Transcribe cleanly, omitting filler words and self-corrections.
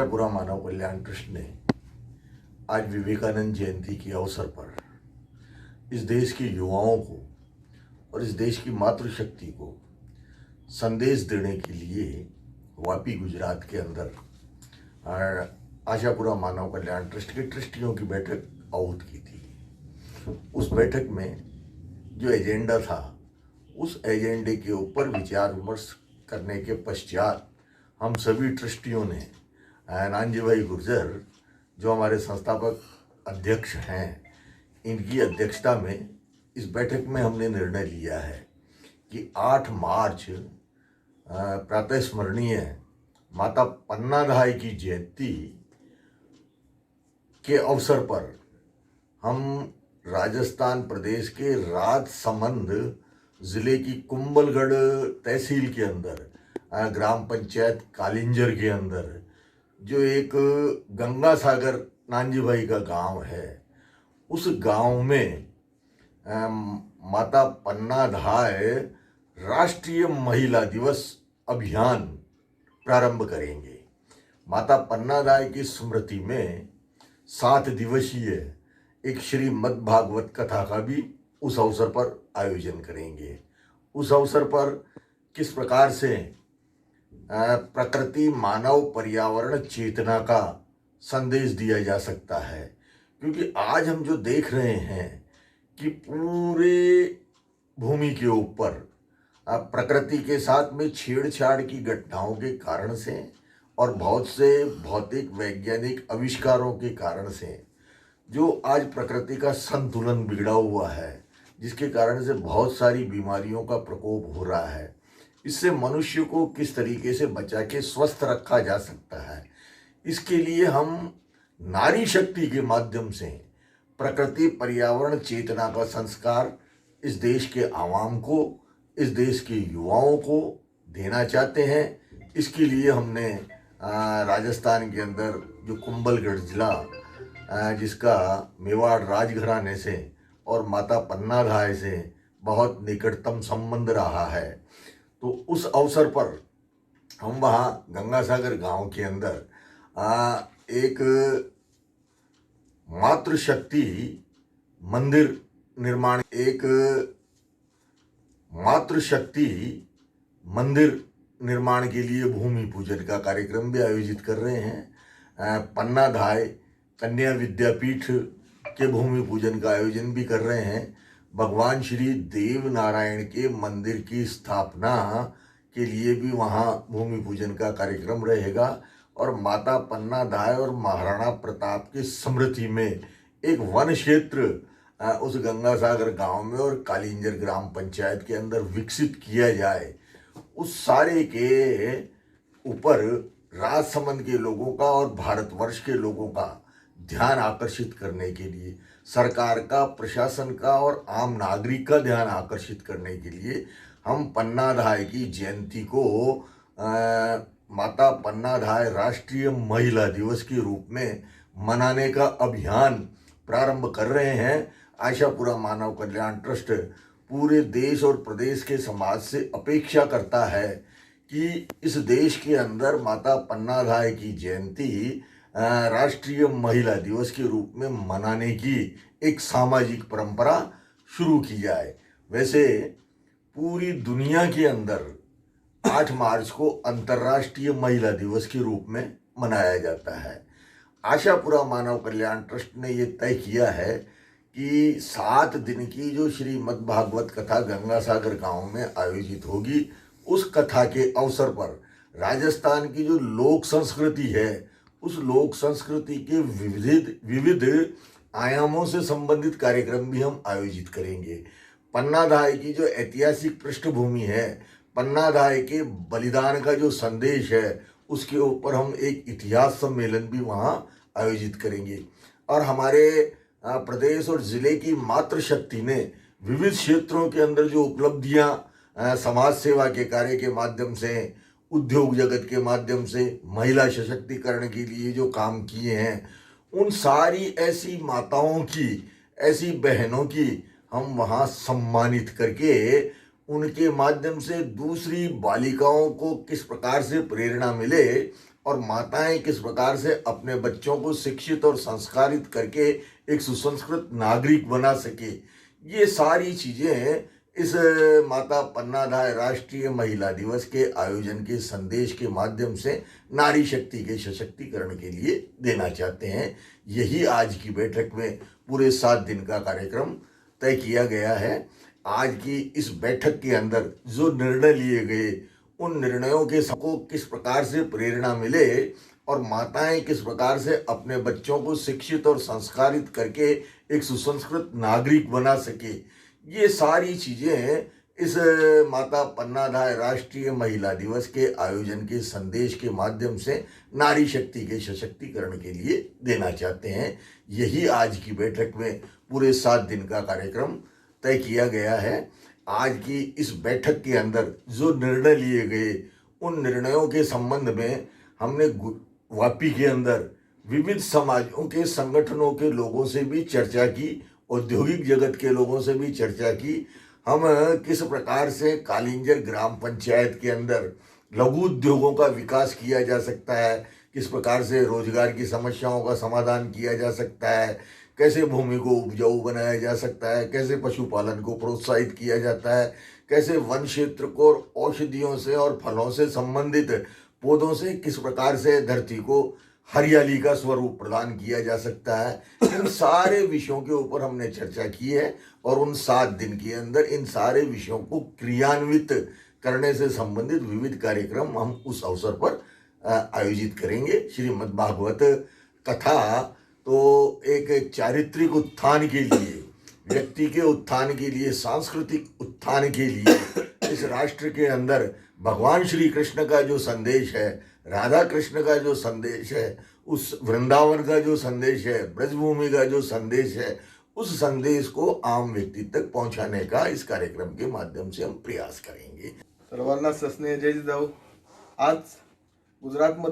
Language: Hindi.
आशापुरा मानव कल्याण ट्रस्ट ने आज विवेकानंद जयंती के अवसर पर इस देश के युवाओं को और इस देश की मातृशक्ति को संदेश देने के लिए वापी गुजरात के अंदर आशापुरा मानव कल्याण ट्रस्ट के ट्रस्टियों की बैठक आहूत की थी। उस बैठक में जो एजेंडा था, उस एजेंडे के ऊपर विचार विमर्श करने के पश्चात हम सभी ट्रस्टियों ने नानजी भाई गुर्जर, जो हमारे संस्थापक अध्यक्ष हैं, इनकी अध्यक्षता में इस बैठक में हमने निर्णय लिया है कि 8 मार्च प्रातः स्मरणीय माता पन्नाधाय की जयंती के अवसर पर हम राजस्थान प्रदेश के राजसमंद ज़िले की कुंभलगढ़ तहसील के अंदर ग्राम पंचायत कालिंजर के अंदर जो एक गंगा सागर नानजी भाई का गांव है, उस गांव में माता पन्नाधाय राष्ट्रीय महिला दिवस अभियान प्रारंभ करेंगे। माता पन्नाधाय की स्मृति में 7 दिवसीय एक श्रीमद् भागवत कथा का भी उस अवसर पर आयोजन करेंगे। उस अवसर पर किस प्रकार से प्रकृति मानव पर्यावरण चेतना का संदेश दिया जा सकता है, क्योंकि आज हम जो देख रहे हैं कि पूरे भूमि के ऊपर प्रकृति के साथ में छेड़छाड़ की घटनाओं के कारण से और बहुत से भौतिक वैज्ञानिक आविष्कारों के कारण से जो आज प्रकृति का संतुलन बिगड़ा हुआ है, जिसके कारण से बहुत सारी बीमारियों का प्रकोप हो रहा है। इससे मनुष्य को किस तरीके से बचा के स्वस्थ रखा जा सकता है, इसके लिए हम नारी शक्ति के माध्यम से प्रकृति पर्यावरण चेतना का संस्कार इस देश के आवाम को, इस देश के युवाओं को देना चाहते हैं। इसके लिए हमने राजस्थान के अंदर जो कुंभलगढ़ जिला, जिसका मेवाड़ राजघराने से और माता पन्नाधाय से बहुत निकटतम संबंध रहा है, तो उस अवसर पर हम वहाँ गंगा सागर गांव के अंदर एक मातृशक्ति मंदिर निर्माण के लिए भूमि पूजन का कार्यक्रम भी आयोजित कर रहे हैं। पन्नाधाय कन्या विद्यापीठ के भूमि पूजन का आयोजन भी कर रहे हैं। भगवान श्री देव नारायण के मंदिर की स्थापना के लिए भी वहाँ भूमि पूजन का कार्यक्रम रहेगा और माता पन्नाधाय और महाराणा प्रताप की स्मृति में एक वन क्षेत्र उस गंगा सागर गांव में और कालिंजर ग्राम पंचायत के अंदर विकसित किया जाए। उस सारे के ऊपर राजसमंद के लोगों का और भारतवर्ष के लोगों का ध्यान आकर्षित करने के लिए, सरकार का, प्रशासन का और आम नागरिक का ध्यान आकर्षित करने के लिए हम पन्नाधाय की जयंती को माता पन्नाधाय राष्ट्रीय महिला दिवस के रूप में मनाने का अभियान प्रारंभ कर रहे हैं। आशापुरा मानव कल्याण ट्रस्ट पूरे देश और प्रदेश के समाज से अपेक्षा करता है कि इस देश के अंदर माता पन्नाधाय की जयंती राष्ट्रीय महिला दिवस के रूप में मनाने की एक सामाजिक परंपरा शुरू की जाए। वैसे पूरी दुनिया के अंदर 8 मार्च को अंतर्राष्ट्रीय महिला दिवस के रूप में मनाया जाता है। आशापुरा मानव कल्याण ट्रस्ट ने ये तय किया है कि 7 दिन की जो श्रीमद् भागवत कथा गंगा सागर गांव में आयोजित होगी, उस कथा के अवसर पर राजस्थान की जो लोक संस्कृति है, उस लोक संस्कृति के विविध आयामों से संबंधित कार्यक्रम भी हम आयोजित करेंगे। पन्नाधाय की जो ऐतिहासिक पृष्ठभूमि है, पन्नाधाय के बलिदान का जो संदेश है, उसके ऊपर हम एक इतिहास सम्मेलन भी वहाँ आयोजित करेंगे। और हमारे प्रदेश और ज़िले की मातृशक्ति ने विविध क्षेत्रों के अंदर जो उपलब्धियाँ समाज सेवा के कार्य के माध्यम से, उद्योग जगत के माध्यम से, महिला सशक्तिकरण के लिए जो काम किए हैं, उन सारी ऐसी माताओं की, ऐसी बहनों की हम वहाँ सम्मानित करके उनके माध्यम से दूसरी बालिकाओं को किस प्रकार से प्रेरणा मिले और माताएं किस प्रकार से अपने बच्चों को शिक्षित और संस्कारित करके एक सुसंस्कृत नागरिक बना सके, ये सारी चीजें इस माता पन्नाधाय राष्ट्रीय महिला दिवस के आयोजन के संदेश के माध्यम से नारी शक्ति के सशक्तिकरण के लिए देना चाहते हैं। यही आज की बैठक में पूरे 7 दिन का कार्यक्रम तय किया गया है। आज की इस बैठक के अंदर जो निर्णय लिए गए, उन निर्णयों के सबको किस प्रकार से प्रेरणा मिले और माताएं किस प्रकार से अपने बच्चों को शिक्षित और संस्कारित करके एक सुसंस्कृत नागरिक बना सके, ये सारी चीजें इस माता पन्नाधाय राष्ट्रीय महिला दिवस के आयोजन के संदेश के माध्यम से नारी शक्ति के सशक्तिकरण के लिए देना चाहते हैं। यही आज की बैठक में पूरे 7 दिन का कार्यक्रम तय किया गया है। आज की इस बैठक के अंदर जो निर्णय लिए गए, उन निर्णयों के संबंध में हमने वापी के अंदर विविध समाजों के संगठनों के लोगों से भी चर्चा की, औद्योगिक जगत के लोगों से भी चर्चा की। हम किस प्रकार से कालिंजर ग्राम पंचायत के अंदर लघु उद्योगों का विकास किया जा सकता है, किस प्रकार से रोजगार की समस्याओं का समाधान किया जा सकता है, कैसे भूमि को उपजाऊ बनाया जा सकता है, कैसे पशुपालन को प्रोत्साहित किया जाता है, कैसे वन क्षेत्र को औषधियों से और फलों से संबंधित पौधों से किस प्रकार से धरती को हरियाली का स्वरूप प्रदान किया जा सकता है। इन सारे विषयों के ऊपर हमने चर्चा की है और उन 7 दिन के अंदर इन सारे विषयों को क्रियान्वित करने से संबंधित विविध कार्यक्रम हम उस अवसर पर आयोजित करेंगे। श्रीमद् भागवत कथा तो एक चारित्रिक उत्थान के लिए, व्यक्ति के उत्थान के लिए, सांस्कृतिक उत्थान के लिए इस राष्ट्र के अंदर भगवान श्री कृष्ण का जो संदेश है, राधा कृष्ण का जो संदेश है, उस वृंदावन का जो संदेश है, ब्रजभूमि का जो संदेश है, उस संदेश को आम व्यक्ति तक पहुंचाने का इस कार्यक्रम के माध्यम से हम प्रयास करेंगे। सर्वांना सस्नेह जय जिजाऊ। आज गुजरातमध्ये